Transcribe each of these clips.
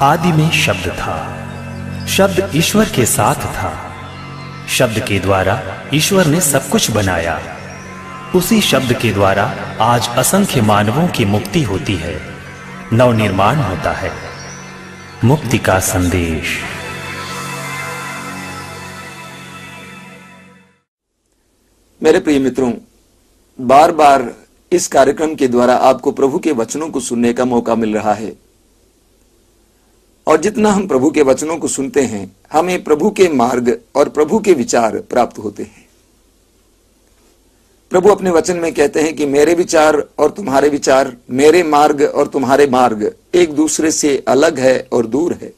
आदि में शब्द था, शब्द ईश्वर के साथ था। शब्द के द्वारा ईश्वर ने सब कुछ बनाया। उसी शब्द के द्वारा आज असंख्य मानवों की मुक्ति होती है, नवनिर्माण होता है। मुक्ति का संदेश। मेरे प्रिय मित्रों, बार बार इस कार्यक्रम के द्वारा आपको प्रभु के वचनों को सुनने का मौका मिल रहा है, और जितना हम प्रभु के वचनों को सुनते हैं, हमें प्रभु के मार्ग और प्रभु के विचार प्राप्त होते हैं। प्रभु अपने वचन में कहते हैं कि मेरे विचार और तुम्हारे विचार, मेरे मार्ग और तुम्हारे मार्ग एक दूसरे से अलग है और दूर है।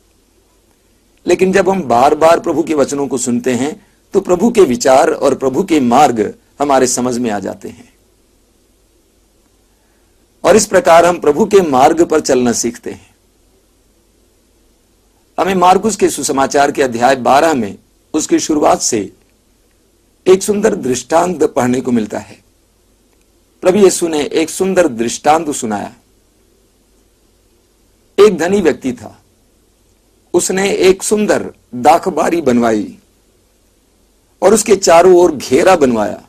लेकिन जब हम बार बार प्रभु के वचनों को सुनते हैं तो प्रभु के विचार और प्रभु के मार्ग हमारे समझ में आ जाते हैं, और इस प्रकार हम प्रभु के मार्ग पर चलना सीखते हैं। हमें मार्कुस के सुसमाचार के अध्याय 12 में उसकी शुरुआत से एक सुंदर दृष्टांत पढ़ने को मिलता है। प्रभु यीशु ने एक सुंदर दृष्टांत सुनाया। एक धनी व्यक्ति था, उसने एक सुंदर दाखबारी बनवाई और उसके चारों ओर घेरा बनवाया,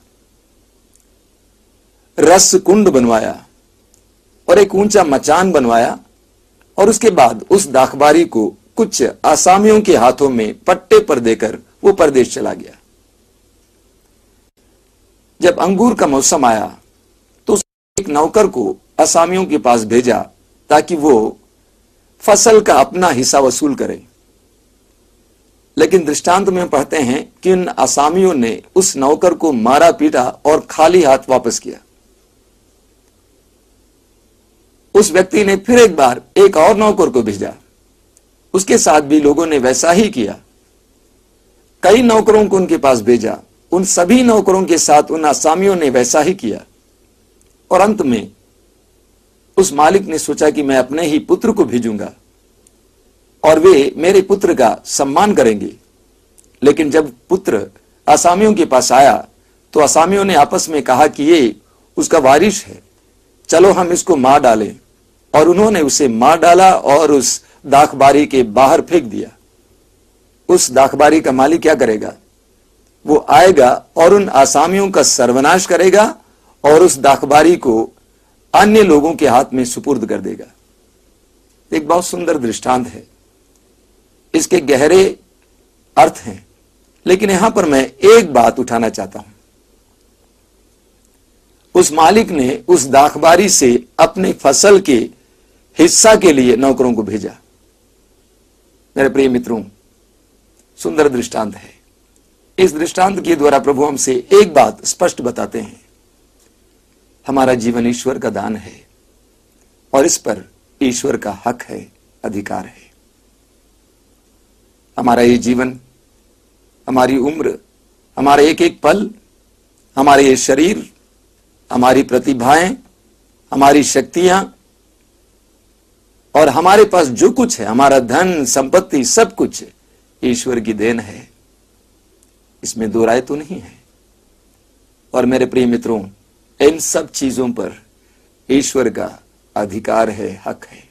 रस कुंड बनवाया और एक ऊंचा मचान बनवाया, और उसके बाद उस दाखबारी को कुछ आसामियों के हाथों में पट्टे पर देकर वो परदेश चला गया। जब अंगूर का मौसम आया तो उसने एक नौकर को आसामियों के पास भेजा ताकि वो फसल का अपना हिस्सा वसूल करे। लेकिन दृष्टांत में पढ़ते हैं कि उन आसामियों ने उस नौकर को मारा पीटा और खाली हाथ वापस किया। उस व्यक्ति ने फिर एक बार एक और नौकर को भेजा, उसके साथ भी लोगों ने वैसा ही किया। कई नौकरों को उनके पास भेजा, उन सभी नौकरों के साथ उन आसामियों ने वैसा ही किया। और अंत में उस मालिक ने सोचा कि मैं अपने ही पुत्र को भेजूंगा और वे मेरे पुत्र का सम्मान करेंगे। लेकिन जब पुत्र आसामियों के पास आया तो आसामियों ने आपस में कहा कि ये उसका वारिस है, चलो हम इसको मार डालें। और उन्होंने उसे मार डाला और उस दाखबारी के बाहर फेंक दिया। उस दाखबारी का मालिक क्या करेगा? वो आएगा और उन आसामियों का सर्वनाश करेगा और उस दाखबारी को अन्य लोगों के हाथ में सुपुर्द कर देगा। एक बहुत सुंदर दृष्टांत है, इसके गहरे अर्थ हैं, लेकिन यहां पर मैं एक बात उठाना चाहता हूं। उस मालिक ने उस दाखबारी से अपने फसल के हिस्सा के लिए नौकरों को भेजा। मेरे प्रिय मित्रों, सुंदर दृष्टांत है। इस दृष्टांत के द्वारा प्रभु हमसे एक बात स्पष्ट बताते हैं, हमारा जीवन ईश्वर का दान है और इस पर ईश्वर का हक है, अधिकार है। हमारा ये जीवन, हमारी उम्र, हमारा एक एक पल, हमारे ये शरीर, हमारी प्रतिभाएं, हमारी शक्तियां और हमारे पास जो कुछ है, हमारा धन संपत्ति, सब कुछ ईश्वर की देन है, इसमें दो राय तो नहीं है। और मेरे प्रिय मित्रों, इन सब चीजों पर ईश्वर का अधिकार है, हक है।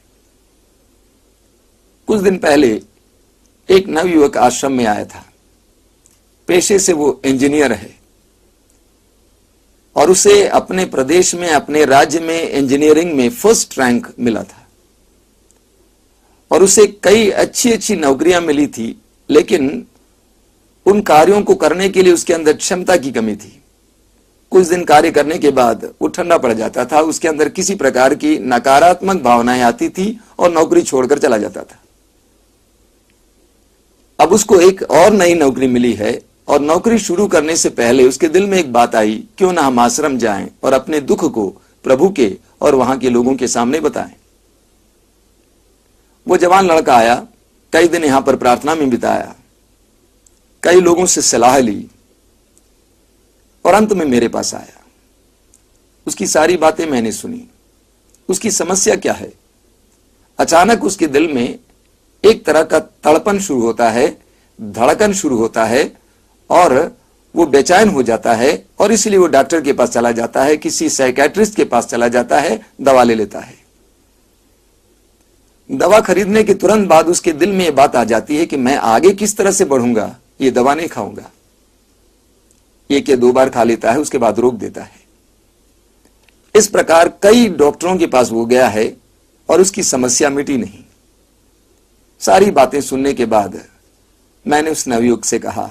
कुछ दिन पहले एक नवयुवक आश्रम में आया था। पेशे से वो इंजीनियर है और उसे अपने प्रदेश में, अपने राज्य में इंजीनियरिंग में फर्स्ट रैंक मिला था और उसे कई अच्छी अच्छी नौकरियां मिली थी, लेकिन उन कार्यों को करने के लिए उसके अंदर क्षमता की कमी थी। कुछ दिन कार्य करने के बाद वो ठंडा पड़ जाता था, उसके अंदर किसी प्रकार की नकारात्मक भावनाएं आती थी और नौकरी छोड़कर चला जाता था। अब उसको एक और नई नौकरी मिली है और नौकरी शुरू करने से पहले उसके दिल में एक बात आई, क्यों ना हम आश्रम जाएं और अपने दुख को प्रभु के और वहां के लोगों के सामने बताएं। वो जवान लड़का आया, कई दिन यहां पर प्रार्थना में बिताया, कई लोगों से सलाह ली और अंत में मेरे पास आया। उसकी सारी बातें मैंने सुनी। उसकी समस्या क्या है? अचानक उसके दिल में एक तरह का तड़पन शुरू होता है, धड़कन शुरू होता है और वो बेचैन हो जाता है और इसलिए वो डॉक्टर के पास चला जाता है, किसी साइकियाट्रिस्ट के पास चला जाता है, दवा ले लेता है। दवा खरीदने के तुरंत बाद उसके दिल में यह बात आ जाती है कि मैं आगे किस तरह से बढ़ूंगा, ये दवा नहीं खाऊंगा। एक या 2 बार खा लेता है, उसके बाद रोक देता है। इस प्रकार कई डॉक्टरों के पास वो गया है और उसकी समस्या मिटी नहीं। सारी बातें सुनने के बाद मैंने उस नवयुवक से कहा,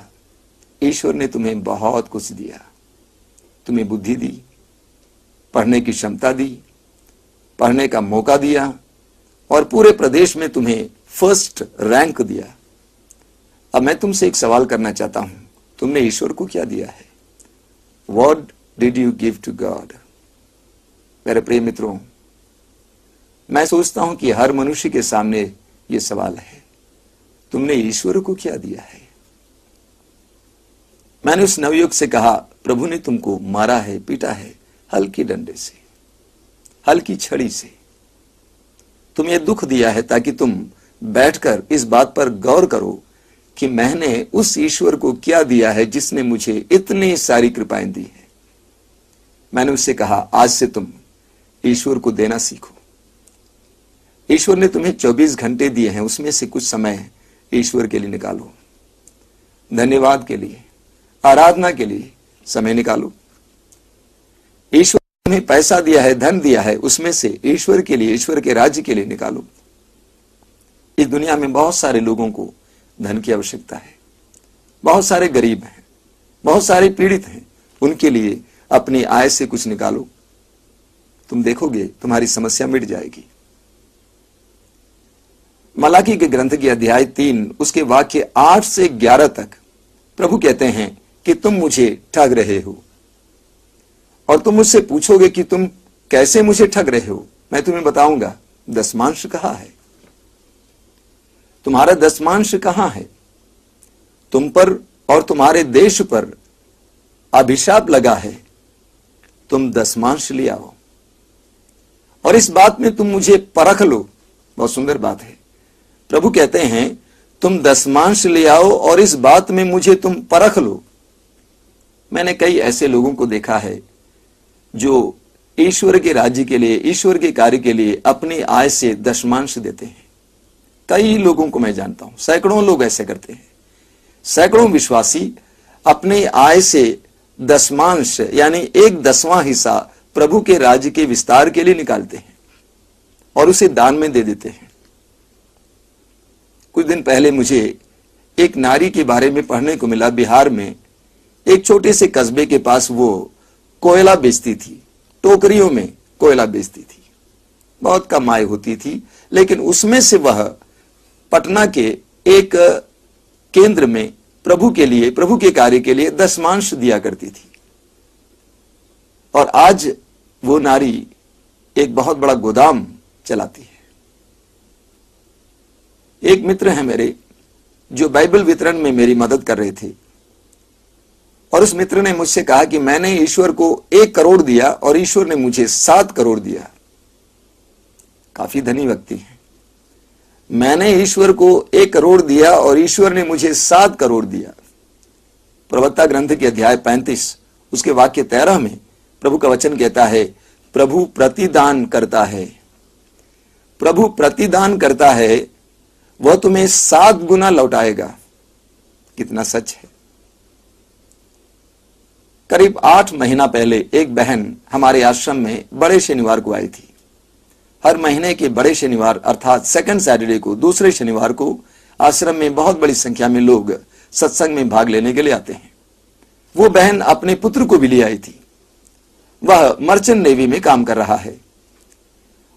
ईश्वर ने तुम्हें बहुत कुछ दिया, तुम्हें बुद्धि दी, पढ़ने की क्षमता दी, पढ़ने का मौका दिया और पूरे प्रदेश में तुम्हें फर्स्ट रैंक दिया। अब मैं तुमसे एक सवाल करना चाहता हूं, तुमने ईश्वर को क्या दिया है? What did you give to God? मेरे प्रिय मित्रों, मैं सोचता हूं कि हर मनुष्य के सामने यह सवाल है, तुमने ईश्वर को क्या दिया है? मैंने उस नवयुवक से कहा, प्रभु ने तुमको मारा है, पीटा है, हल्की डंडे से, हल्की छड़ी से। तुम्हें दुख दिया है ताकि तुम बैठकर इस बात पर गौर करो कि मैंने उस ईश्वर को क्या दिया है जिसने मुझे इतनी सारी कृपाएं दी है। मैंने उससे कहा, आज से तुम ईश्वर को देना सीखो। ईश्वर ने तुम्हें 24 घंटे दिए हैं, उसमें से कुछ समय ईश्वर के लिए निकालो, धन्यवाद के लिए, आराधना के लिए समय निकालो। ईश्वर ने तुम्हें पैसा दिया है, धन दिया है, उसमें से ईश्वर के लिए, ईश्वर के राज्य के लिए निकालो। इस दुनिया में बहुत सारे लोगों को धन की आवश्यकता है, बहुत सारे गरीब हैं, बहुत सारे पीड़ित हैं, उनके लिए अपनी आय से कुछ निकालो, तुम देखोगे तुम्हारी समस्या मिट जाएगी। मलाकी के ग्रंथ के अध्याय 3 उसके वाक्य 8 से 11 तक प्रभु कहते हैं कि तुम मुझे ठग रहे हो और तुम मुझसे पूछोगे कि तुम कैसे मुझे ठग रहे हो। मैं तुम्हें बताऊंगा, दशमांश कहां है, तुम्हारा दशमांश कहां है। तुम पर और तुम्हारे देश पर अभिशाप लगा है, तुम दशमांश ले आओ और इस बात में तुम मुझे परख लो। बहुत सुंदर बात है। प्रभु कहते हैं तुम दशमांश ले आओ और इस बात में मुझे तुम परख लो। मैंने कई ऐसे लोगों को देखा है जो ईश्वर के राज्य के लिए, ईश्वर के कार्य के लिए अपनी आय से दशमांश देते हैं। कई लोगों को मैं जानता हूं, सैकड़ों लोग ऐसे करते हैं। सैकड़ों विश्वासी अपनी आय से दशमांश यानी 1/10वां हिस्सा प्रभु के राज्य के विस्तार के लिए निकालते हैं और उसे दान में दे देते हैं। कुछ दिन पहले मुझे एक नारी के बारे में पढ़ने को मिला। बिहार में एक छोटे से कस्बे के पास वो कोयला बेचती थी, टोकरियों में कोयला बेचती थी। बहुत कम आय होती थी, लेकिन उसमें से वह पटना के एक केंद्र में प्रभु के लिए, प्रभु के कार्य के लिए दशमांश दिया करती थी। और आज वो नारी एक बहुत बड़ा गोदाम चलाती है। एक मित्र हैं मेरे जो बाइबल वितरण में मेरी मदद कर रहे थे और उस मित्र ने मुझसे कहा कि मैंने ईश्वर को 1 करोड़ दिया और ईश्वर ने मुझे 7 करोड़ दिया। काफी धनी व्यक्ति है। मैंने ईश्वर को 1 करोड़ दिया और ईश्वर ने मुझे 7 करोड़ दिया। प्रवक्ता ग्रंथ के अध्याय 35 उसके वाक्य 13 में प्रभु का वचन कहता है, प्रभु प्रतिदान करता है, प्रभु प्रतिदान करता है, वह तुम्हें 7 गुना लौटाएगा। कितना सच है। करीब 8 महीना पहले एक बहन हमारे आश्रम में बड़े शनिवार को आई थी। हर महीने के बड़े शनिवार अर्थात सेकंड सैटरडे को, दूसरे शनिवार को आश्रम में बहुत बड़ी संख्या में लोग सत्संग में भाग लेने के लिए आते हैं। वो बहन अपने पुत्र को भी ले आई थी। वह मर्चेंट नेवी में काम कर रहा है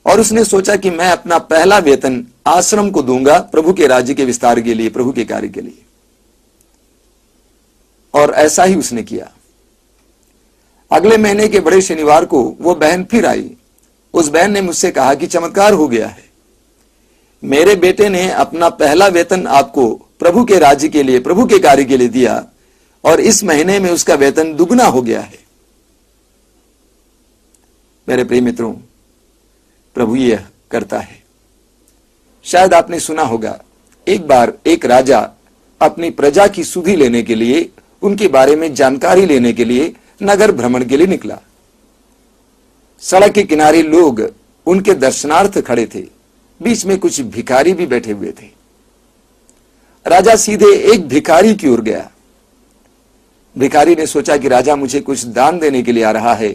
और उसने सोचा कि मैं अपना पहला वेतन आश्रम को दूंगा प्रभु के राज्य के विस्तार के लिए, प्रभु के कार्य के लिए। और ऐसा ही उसने किया। अगले महीने के बड़े शनिवार को वो बहन फिर आई। उस बहन ने मुझसे कहा कि चमत्कार हो गया है, मेरे बेटे ने अपना पहला वेतन आपको प्रभु के राज्य के लिए, प्रभु के कार्य के लिए दिया और इस महीने में उसका वेतन दुगना हो गया है। मेरे प्रिय मित्रों, प्रभु यह करता है। शायद आपने सुना होगा, एक बार एक राजा अपनी प्रजा की सुधि लेने के लिए, उनके बारे में जानकारी लेने के लिए नगर भ्रमण के लिए निकला। सड़क के किनारे लोग उनके दर्शनार्थ खड़े थे। बीच में कुछ भिखारी भी बैठे हुए थे। राजा सीधे एक भिखारी की ओर गया। भिखारी ने सोचा कि राजा मुझे कुछ दान देने के लिए आ रहा है,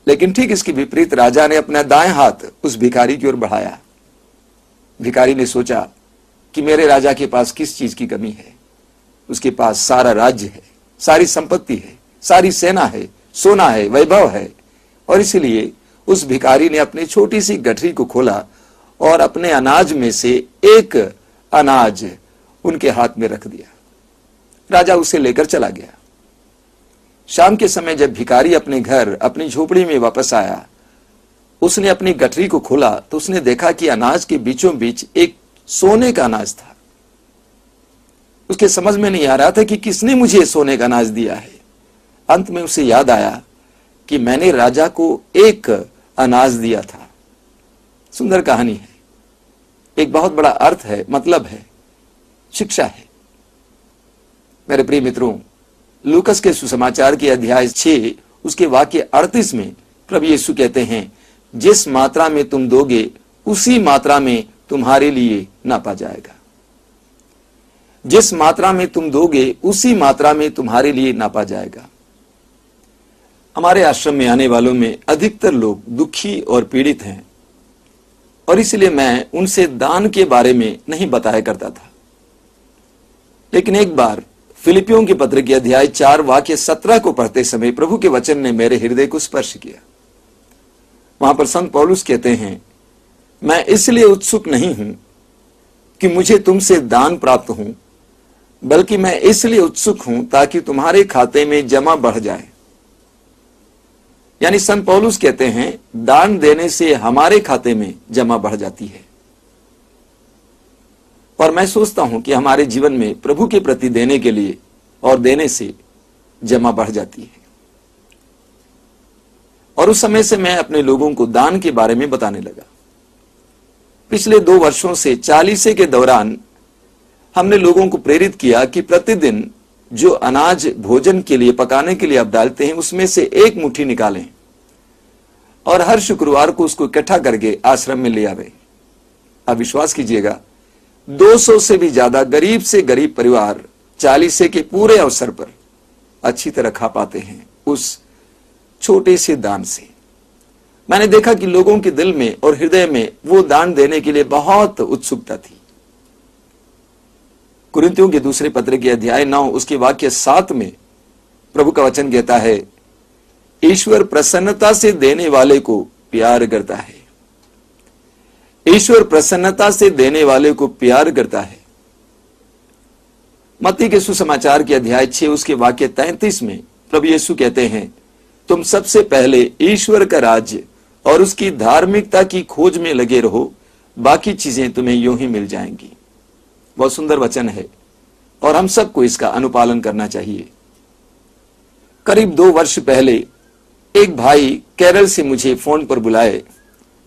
लेकिन ठीक इसके विपरीत राजा ने अपना दाएं हाथ उस भिखारी की ओर बढ़ाया। भिखारी ने सोचा कि मेरे राजा के पास किस चीज की कमी है। उसके पास सारा राज्य है, सारी संपत्ति है, सारी सेना है, सोना है, वैभव है, और इसलिए उस भिखारी ने अपनी छोटी सी गठरी को खोला और अपने अनाज में से एक अनाज उनके हाथ में रख दिया। राजा उसे लेकर चला गया। शाम के समय जब भिखारी अपने घर, अपनी झोपड़ी में वापस आया, उसने अपनी गठरी को खोला तो उसने देखा कि अनाज के बीचों बीच एक सोने का अनाज था। उसके समझ में नहीं आ रहा था कि किसने मुझे सोने का अनाज दिया है। अंत में उसे याद आया कि मैंने राजा को एक अनाज दिया था। सुंदर कहानी है, एक बहुत बड़ा अर्थ है, मतलब है, शिक्षा है। मेरे प्रिय मित्रों, लूकस के सुसमाचार के अध्याय 6 उसके वाक्य 38 में प्रभु यीशु कहते हैं, जिस मात्रा में तुम दोगे उसी मात्रा में तुम्हारे लिए नापा जाएगा। जिस मात्रा में तुम दोगे उसी मात्रा में तुम्हारे लिए नापा जाएगा। हमारे आश्रम में आने वालों में अधिकतर लोग दुखी और पीड़ित हैं, और इसलिए मैं उनसे दान के बारे में नहीं बताया करता था। लेकिन एक बार फिलिपियों के पत्र के अध्याय 4 वाक्य 17 को पढ़ते समय प्रभु के वचन ने मेरे हृदय को स्पर्श किया। वहां पर संत पौलुस कहते हैं, मैं इसलिए उत्सुक नहीं हूं कि मुझे तुमसे दान प्राप्त हो, बल्कि मैं इसलिए उत्सुक हूं ताकि तुम्हारे खाते में जमा बढ़ जाए। यानी संत पौलुस कहते हैं, दान देने से हमारे खाते में जमा बढ़ जाती है। और मैं सोचता हूं कि हमारे जीवन में प्रभु के प्रति देने के लिए और देने से जमा बढ़ जाती है। और उस समय से मैं अपने लोगों को दान के बारे में बताने लगा। पिछले 2 वर्षों से 40 के दौरान हमने लोगों को प्रेरित किया कि प्रतिदिन जो अनाज भोजन के लिए, पकाने के लिए आप डालते हैं, उसमें से एक मुट्ठी निकालें और हर शुक्रवार को उसको इकट्ठा करके आश्रम में ले आवे। आप विश्वास कीजिएगा, 200 से भी ज्यादा गरीब से गरीब परिवार 40 के पूरे अवसर पर अच्छी तरह खा पाते हैं उस छोटे से दान से। मैंने देखा कि लोगों के दिल में और हृदय में वो दान देने के लिए बहुत उत्सुकता थी। कुरिन्थियों के दूसरे पत्र के अध्याय 9 उसके वाक्य 7 में प्रभु का वचन कहता है, ईश्वर प्रसन्नता से देने वाले को प्यार करता है। ईश्वर प्रसन्नता से देने वाले को प्यार करता है। मत्ती के सुसमाचार के अध्याय 6 उसके वाक्य 33 में प्रभु यीशु कहते हैं, तुम सबसे पहले ईश्वर का राज्य और उसकी धार्मिकता की खोज में लगे रहो, बाकी चीजें तुम्हें यूं ही मिल जाएंगी। बहुत सुंदर वचन है और हम सबको इसका अनुपालन करना चाहिए। करीब 2 वर्ष पहले एक भाई केरल से मुझे फोन पर बुलाए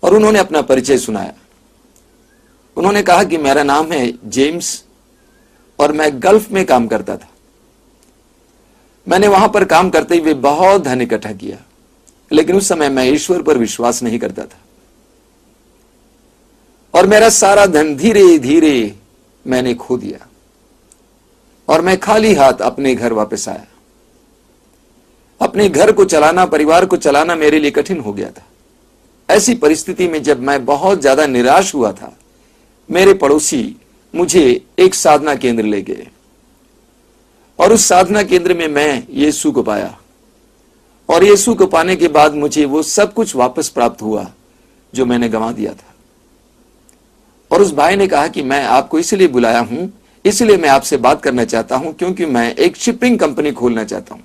और उन्होंने अपना परिचय सुनाया। उन्होंने कहा कि मेरा नाम है जेम्स और मैं गल्फ में काम करता था। मैंने वहां पर काम करते हुए बहुत धन इकट्ठा किया, लेकिन उस समय मैं ईश्वर पर विश्वास नहीं करता था और मेरा सारा धन धीरे धीरे मैंने खो दिया और मैं खाली हाथ अपने घर वापस आया। अपने घर को चलाना, परिवार को चलाना मेरे लिए कठिन हो गया था। ऐसी परिस्थिति में जब मैं बहुत ज्यादा निराश हुआ था, मेरे पड़ोसी मुझे एक साधना केंद्र ले गए और उस साधना केंद्र में मैं यीशु को पाया और यीशु को पाने के बाद मुझे वो सब कुछ वापस प्राप्त हुआ जो मैंने गंवा दिया था। और उस भाई ने कहा कि मैं आपको इसलिए बुलाया हूं, इसलिए मैं आपसे बात करना चाहता हूं क्योंकि मैं एक शिपिंग कंपनी खोलना चाहता हूं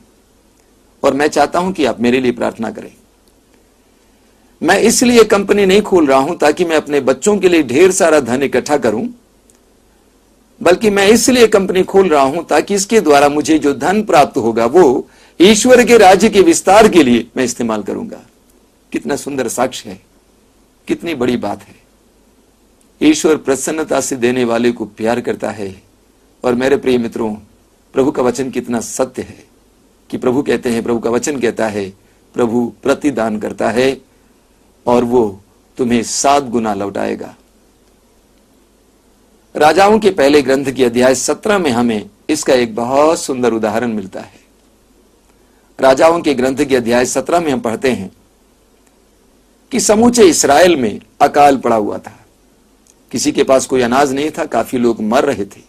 और मैं चाहता हूं कि आप मेरे लिए प्रार्थना करें। मैं इसलिए कंपनी नहीं खोल रहा हूं ताकि मैं अपने बच्चों के लिए ढेर सारा धन इकट्ठा करूं, बल्कि मैं इसलिए कंपनी खोल रहा हूं ताकि इसके द्वारा मुझे जो धन प्राप्त होगा वो ईश्वर के राज्य के विस्तार के लिए मैं इस्तेमाल करूंगा। कितना सुंदर साक्ष्य है, कितनी बड़ी बात है। ईश्वर प्रसन्नता से देने वाले को प्यार करता है। और मेरे प्रिय मित्रों, प्रभु का वचन कितना सत्य है कि प्रभु कहते हैं, प्रभु का वचन कहता है, प्रभु प्रतिदान करता है और वो तुम्हें 7 गुना लौटाएगा। राजाओं के पहले ग्रंथ की अध्याय 17 में हमें इसका एक बहुत सुंदर उदाहरण मिलता है। राजाओं के ग्रंथ की अध्याय 17 में हम पढ़ते हैं कि समूचे इस्राएल में अकाल पड़ा हुआ था। किसी के पास कोई अनाज नहीं था, काफी लोग मर रहे थे।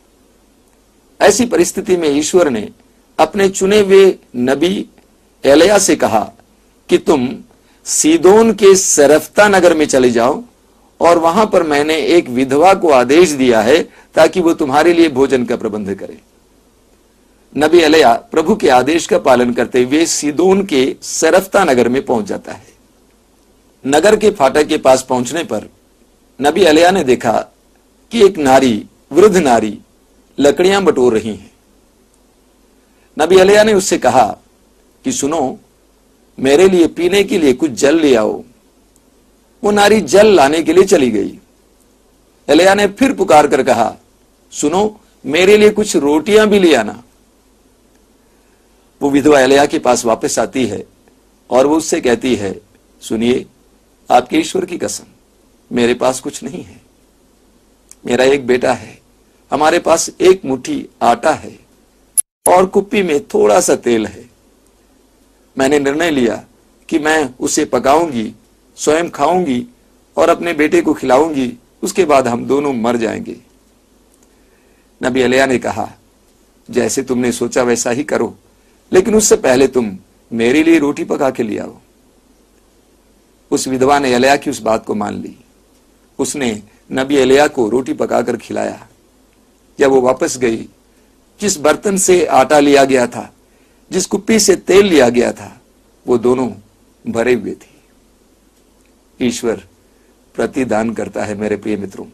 ऐसी परिस्थिति में ईश्वर ने अपने चुने हुए नबी एलिया से कहा कि तुम सीदोन के सरफ्ता नगर में चले जाओ और वहां पर मैंने एक विधवा को आदेश दिया है ताकि वो तुम्हारे लिए भोजन का प्रबंध करे। नबी एलिया प्रभु के आदेश का पालन करते हुए सीदोन के सरफ्ता नगर में पहुंच जाता है। नगर के फाटक के पास पहुंचने पर नबी एलिया ने देखा कि एक नारी, वृद्ध नारी, लकड़ियां बटोर रही हैं। नबी एलिया ने उससे कहा कि सुनो, मेरे लिए पीने के लिए कुछ जल ले आओ। वो नारी जल लाने के लिए चली गई। एलिया ने फिर पुकार कर कहा, सुनो, मेरे लिए कुछ रोटियां भी ले आना। वो विधवा एलिया के पास वापस आती है और वो उससे कहती है, सुनिए, आपके ईश्वर की कसम, मेरे पास कुछ नहीं है। मेरा एक बेटा है, हमारे पास एक मुट्ठी आटा है और कुप्पी में थोड़ा सा तेल है। मैंने निर्णय लिया कि मैं उसे पकाऊंगी, स्वयं खाऊंगी और अपने बेटे को खिलाऊंगी, उसके बाद हम दोनों मर जाएंगे। नबी एलिया ने कहा, जैसे तुमने सोचा वैसा ही करो, लेकिन उससे पहले तुम मेरे लिए रोटी पका के ले आओ। उस विधवा ने एलिया की उस बात को मान ली। उसने नबी एलिया को रोटी पकाकर खिलाया। जब वो वापस गई, जिस बर्तन से आटा लिया गया था, जिस कुप्पी से तेल लिया गया था, वो दोनों भरे हुए थे। ईश्वर प्रतिदान करता है मेरे प्रिय मित्रों।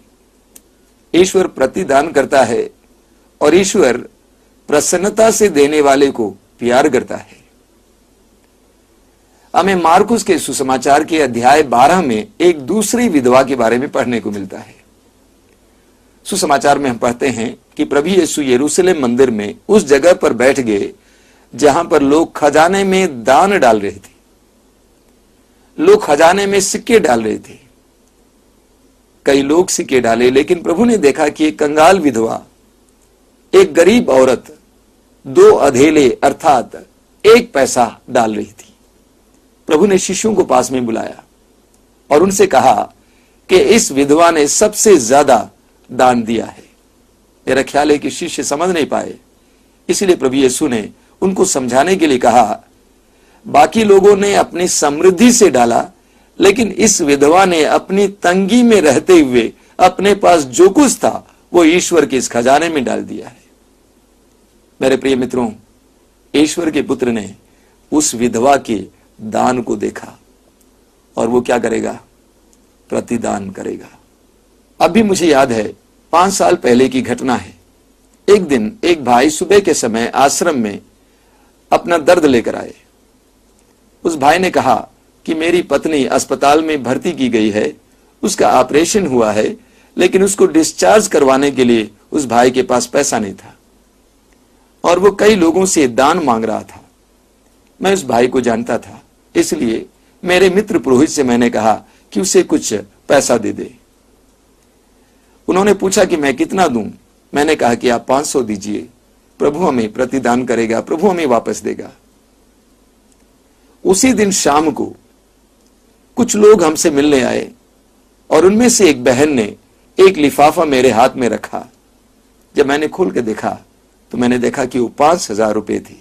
ईश्वर प्रतिदान करता है और ईश्वर प्रसन्नता से देने वाले को प्यार करता है। हमें मार्कुस के सुसमाचार के अध्याय 12 में एक दूसरी विधवा के बारे में पढ़ने को मिलता है। सुसमाचार में हम पढ़ते हैं कि प्रभु यीशु यरूशलेम मंदिर में उस जगह पर बैठ गए जहां पर लोग खजाने में दान डाल रहे थे। लोग खजाने में सिक्के डाल रहे थे। कई लोग सिक्के डाले, लेकिन प्रभु ने देखा कि एक कंगाल विधवा, एक गरीब औरत 2 अधेले अर्थात 1 पैसा डाल रही थी। प्रभु ने शिष्यों को पास में बुलाया और उनसे कहा कि इस विधवा ने सबसे ज्यादा दान दिया है। मेरा ख्याल है कि शिष्य समझ नहीं पाए, इसलिए प्रभु यीशु ने उनको समझाने के लिए कहा, बाकी लोगों ने अपनी समृद्धि से डाला, लेकिन इस विधवा ने अपनी तंगी में रहते हुए अपने पास जो कुछ था वो ईश्वर के इस खजाने में डाल दिया है। मेरे प्रिय मित्रों, ईश्वर के पुत्र ने उस विधवा के दान को देखा और वो क्या करेगा? प्रतिदान करेगा। अभी मुझे याद है, 5 साल पहले की घटना है। एक दिन एक भाई सुबह के समय आश्रम में अपना दर्द लेकर आए। उस भाई ने कहा कि मेरी पत्नी अस्पताल में भर्ती की गई है, उसका ऑपरेशन हुआ है, लेकिन उसको डिस्चार्ज करवाने के लिए उस भाई के पास पैसा नहीं था और वो कई लोगों से दान मांग रहा था। मैं उस भाई को जानता था, इसलिए मेरे मित्र पुरोहित से मैंने कहा कि उसे कुछ पैसा दे दे। उन्होंने पूछा कि मैं कितना दूं? मैंने कहा कि आप 500 दीजिए, प्रभु हमें प्रतिदान करेगा, प्रभु हमें वापस देगा। उसी दिन शाम को कुछ लोग हमसे मिलने आए और उनमें से एक बहन ने एक लिफाफा मेरे हाथ में रखा। जब मैंने खोल के देखा तो मैंने देखा कि वो 5000 रुपए थी।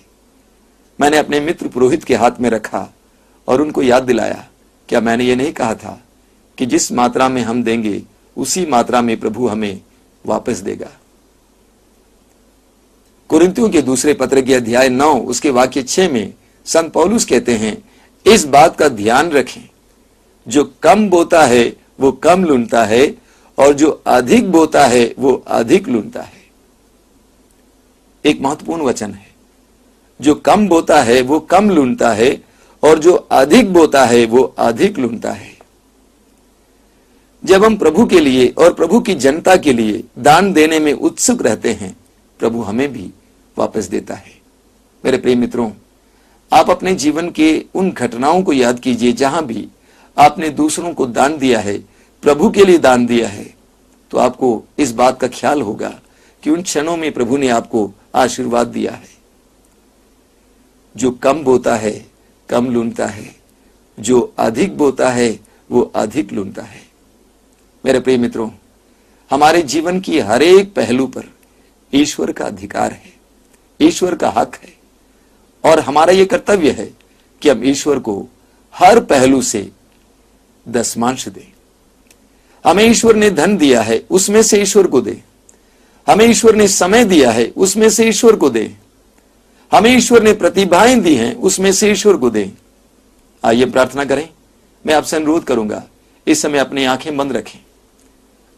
मैंने अपने मित्र पुरोहित के हाथ में रखा और उनको याद दिलाया, क्या मैंने ये नहीं कहा था कि जिस मात्रा में हम देंगे उसी मात्रा में प्रभु हमें वापस देगा। कुरिन्थियों के दूसरे पत्र के अध्याय 9 उसके वाक्य 6 में संत पौलुस कहते हैं, इस बात का ध्यान रखें, जो कम बोता है वो कम लूटता है और जो अधिक बोता है वो अधिक लूटता है। एक महत्वपूर्ण वचन है, जो कम बोता है वो कम लूटता है और जो अधिक बोता है वो अधिक लूटता है। जब हम प्रभु के लिए और प्रभु की जनता के लिए दान देने में उत्सुक रहते हैं, प्रभु हमें भी वापस देता है। मेरे प्रिय मित्रों, आप अपने जीवन के उन घटनाओं को याद कीजिए जहां भी आपने दूसरों को दान दिया है, प्रभु के लिए दान दिया है, तो आपको इस बात का ख्याल होगा कि उन क्षणों में प्रभु ने आपको आशीर्वाद दिया है। जो कम बोता है कम लूनता है, जो अधिक बोता है वो अधिक लूनता है। मेरे प्रिय मित्रों, हमारे जीवन की हर एक पहलू पर ईश्वर का अधिकार है, ईश्वर का हक है, और हमारा यह कर्तव्य है कि हम ईश्वर को हर पहलू से दशमांश दें। हमें ईश्वर ने धन दिया है, उसमें से ईश्वर को दे। हमें ईश्वर ने समय दिया है, उसमें से ईश्वर को दे। हमें ईश्वर ने प्रतिभाएं दी हैं, उसमें से ईश्वर को दे। आइए प्रार्थना करें। मैं आपसे अनुरोध करूंगा, इस समय अपनी आंखें बंद रखें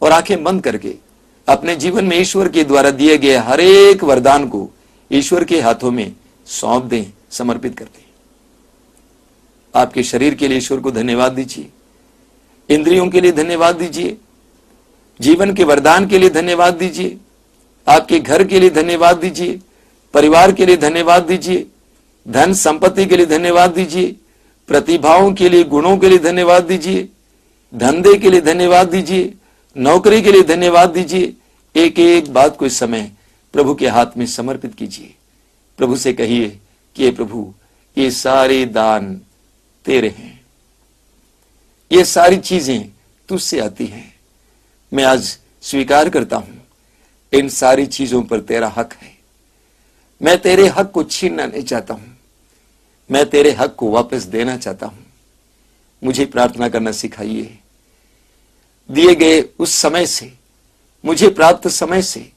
और आंखें बंद करके अपने जीवन में ईश्वर के द्वारा दिए गए हर एक वरदान को ईश्वर के हाथों में सौंप दें, समर्पित कर दें। आपके शरीर के लिए ईश्वर को धन्यवाद दीजिए, इंद्रियों के लिए धन्यवाद दीजिए, जीवन के वरदान के लिए धन्यवाद दीजिए, आपके घर के लिए धन्यवाद दीजिए, परिवार के लिए धन्यवाद दीजिए, धन संपत्ति के लिए धन्यवाद दीजिए, प्रतिभाओं के लिए, गुणों के लिए धन्यवाद दीजिए, धंधे के लिए धन्यवाद दीजिए, नौकरी के लिए धन्यवाद दीजिए। एक एक बात को इस समय प्रभु के हाथ में समर्पित कीजिए। प्रभु से कहिए कि ये प्रभु, ये सारे दान तेरे हैं, ये सारी चीजें तुझसे आती हैं। मैं आज स्वीकार करता हूं, इन सारी चीजों पर तेरा हक है। मैं तेरे हक को छीनना नहीं चाहता हूं, मैं तेरे हक को वापस देना चाहता हूं। मुझे प्रार्थना करना सिखाइए। दिए गए उस समय से, मुझे प्राप्त समय से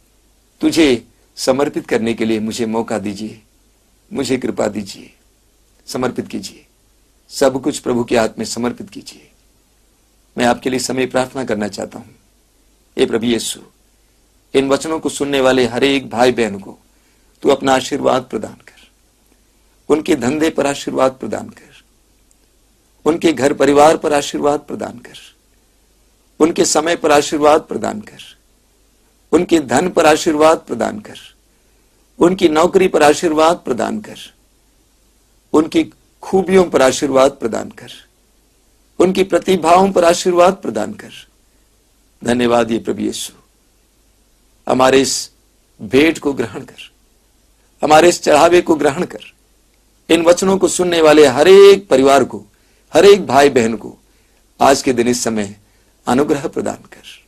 तुझे समर्पित करने के लिए मुझे मौका दीजिए, मुझे कृपा दीजिए। समर्पित कीजिए, सब कुछ प्रभु के हाथ में समर्पित कीजिए। मैं आपके लिए समय प्रार्थना करना चाहता हूं। हे प्रभु यीशु, इन वचनों को सुनने वाले हर एक भाई बहन को तू अपना आशीर्वाद प्रदान कर। उनके धंधे पर आशीर्वाद प्रदान कर, उनके घर परिवार पर आशीर्वाद प्रदान कर, उनके समय पर आशीर्वाद प्रदान कर, उनके धन पर आशीर्वाद प्रदान कर, उनकी नौकरी पर आशीर्वाद प्रदान कर, उनकी खूबियों पर आशीर्वाद प्रदान कर, उनकी प्रतिभाओं पर आशीर्वाद प्रदान कर। धन्यवाद ये प्रभु यीशु। हमारे इस भेंट को ग्रहण कर, हमारे इस चढ़ावे को ग्रहण कर। इन वचनों को सुनने वाले हर एक परिवार को, हर एक भाई बहन को आज के दिन इस समय अनुग्रह प्रदान कर।